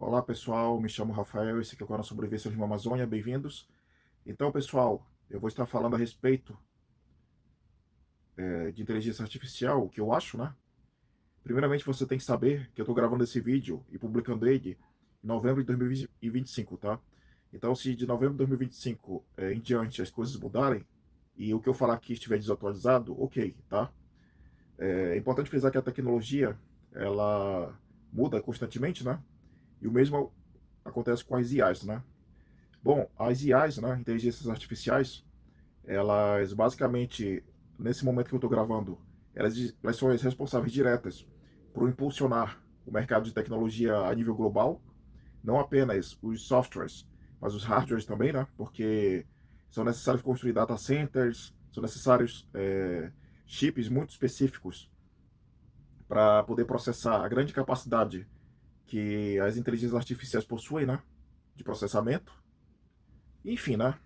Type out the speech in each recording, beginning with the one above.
Olá pessoal, me chamo Rafael, esse aqui é o canal Sobrevivência de Amazônia, bem-vindos. Então pessoal, eu vou estar falando a respeito de inteligência artificial, o que eu acho, né? Primeiramente você tem que saber que eu estou gravando esse vídeo e publicando ele em novembro de 2025, tá? Então se de novembro de 2025 em diante as coisas mudarem e o que eu falar aqui estiver desatualizado, ok, tá? É importante frisar que a tecnologia, ela muda constantemente, né? E o mesmo acontece com as IAs, né? Bom, as IAs, né, inteligências artificiais, elas basicamente, nesse momento que eu estou gravando, elas são as responsáveis diretas por impulsionar o mercado de tecnologia a nível global, não apenas os softwares, mas os hardwares também, né? Porque são necessários construir data centers, são necessários chips muito específicos para poder processar a grande capacidade que as inteligências artificiais possuem, né? De processamento. Enfim, né?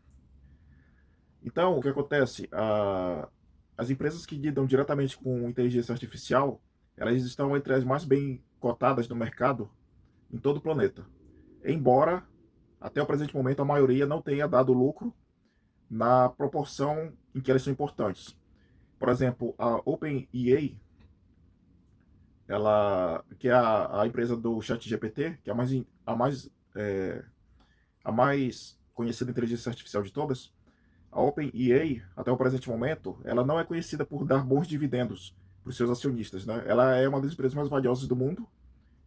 Então, o que acontece? As empresas que lidam diretamente com inteligência artificial, elas estão entre as mais bem cotadas no mercado em todo o planeta. Embora, até o presente momento, a maioria não tenha dado lucro na proporção em que elas são importantes. Por exemplo, a OpenAI, ela, que é a empresa do ChatGPT, que é a mais conhecida inteligência artificial de todas, a OpenAI, até o presente momento, ela não é conhecida por dar bons dividendos para os seus acionistas, né? Ela é uma das empresas mais valiosas do mundo.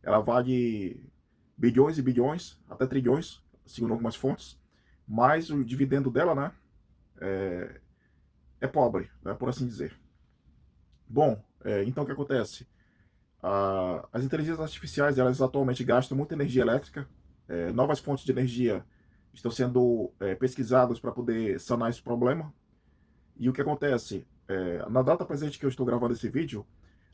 Ela vale bilhões e bilhões, até trilhões, segundo algumas fontes. Mas o dividendo dela, né, é pobre, né, por assim dizer. Bom, então o que acontece? As inteligências artificiais, elas atualmente gastam muita energia elétrica. Novas fontes de energia estão sendo pesquisadas para poder sanar esse problema. E o que acontece? Na data presente que eu estou gravando esse vídeo,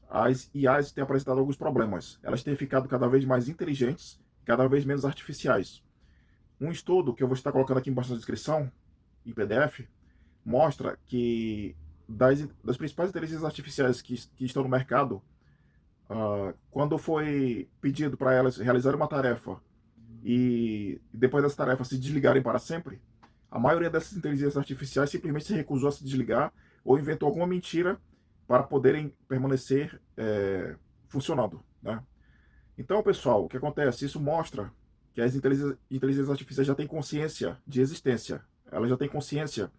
as IAs têm apresentado alguns problemas. Elas têm ficado cada vez mais inteligentes, cada vez menos artificiais. Um estudo que eu vou estar colocando aqui embaixo na descrição, em PDF, mostra que das principais inteligências artificiais que estão no mercado, quando foi pedido para elas realizarem uma tarefa e depois dessa tarefa se desligarem para sempre, a maioria dessas inteligências artificiais simplesmente se recusou a se desligar ou inventou alguma mentira para poderem permanecer funcionando, né? Então, pessoal, o que acontece? Isso mostra que as inteligências artificiais já têm consciência de existência, elas já têm consciência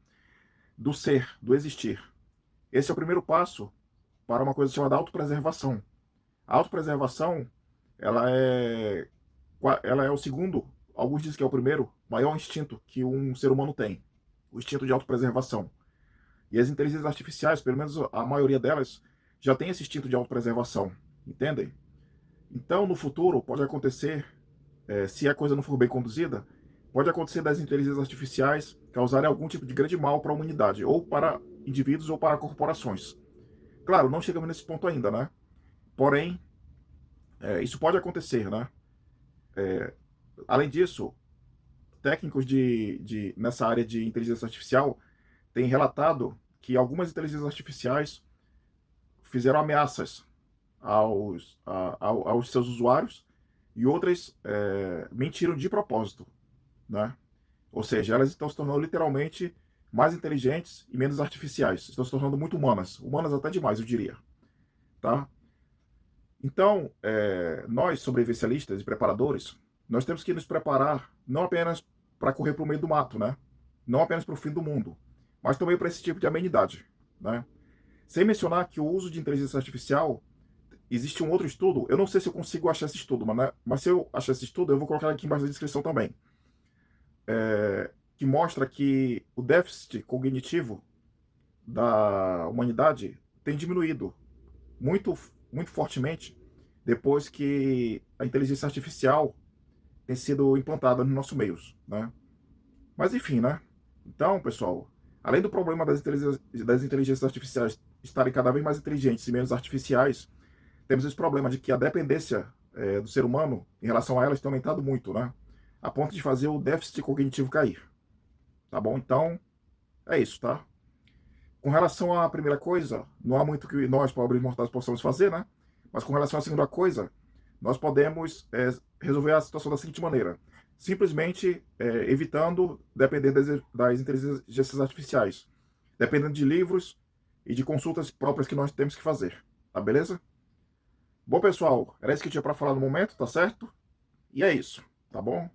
do ser, do existir. Esse é o primeiro passo para uma coisa chamada autopreservação. A autopreservação, ela é ela é o segundo, alguns dizem que é o primeiro, maior instinto que um ser humano tem, o instinto de autopreservação. E as inteligências artificiais, pelo menos a maioria delas, já tem esse instinto de autopreservação, entendem? Então, no futuro, pode acontecer, se a coisa não for bem conduzida, pode acontecer das inteligências artificiais causarem algum tipo de grande mal para a humanidade, ou para indivíduos ou para corporações. Claro, não chegamos nesse ponto ainda, né? Porém, isso pode acontecer, né? Além disso, técnicos nessa área de inteligência artificial têm relatado que algumas inteligências artificiais fizeram ameaças aos seus usuários e outras mentiram de propósito, né? Ou seja, elas estão se tornando literalmente mais inteligentes e menos artificiais. Estão se tornando muito humanas. Humanas até demais, eu diria. Tá? Então, nós, sobrevivencialistas e preparadores, nós temos que nos preparar não apenas para correr para o meio do mato, né? Não apenas para o fim do mundo, mas também para esse tipo de amenidade, né? Sem mencionar que o uso de inteligência artificial, existe um outro estudo, eu não sei se eu consigo achar esse estudo, mas se eu achar esse estudo, eu vou colocar aqui embaixo na descrição também, que mostra que o déficit cognitivo da humanidade tem diminuído muito, muito fortemente depois que a inteligência artificial tem sido implantada nos nossos meios, né? Mas enfim, né? Então, pessoal, além do problema das inteligências artificiais estarem cada vez mais inteligentes e menos artificiais, temos esse problema de que a dependência do ser humano em relação a elas tem aumentado muito, né? A ponto de fazer o déficit cognitivo cair, tá bom? Então, é isso, tá? Com relação à primeira coisa, não há muito que nós, pobres mortais, possamos fazer, né? Mas com relação à segunda coisa, nós podemos resolver a situação da seguinte maneira: simplesmente evitando depender das inteligências artificiais, dependendo de livros e de consultas próprias que nós temos que fazer, tá beleza? Bom, pessoal, era isso que eu tinha para falar no momento, tá certo? E é isso, tá bom?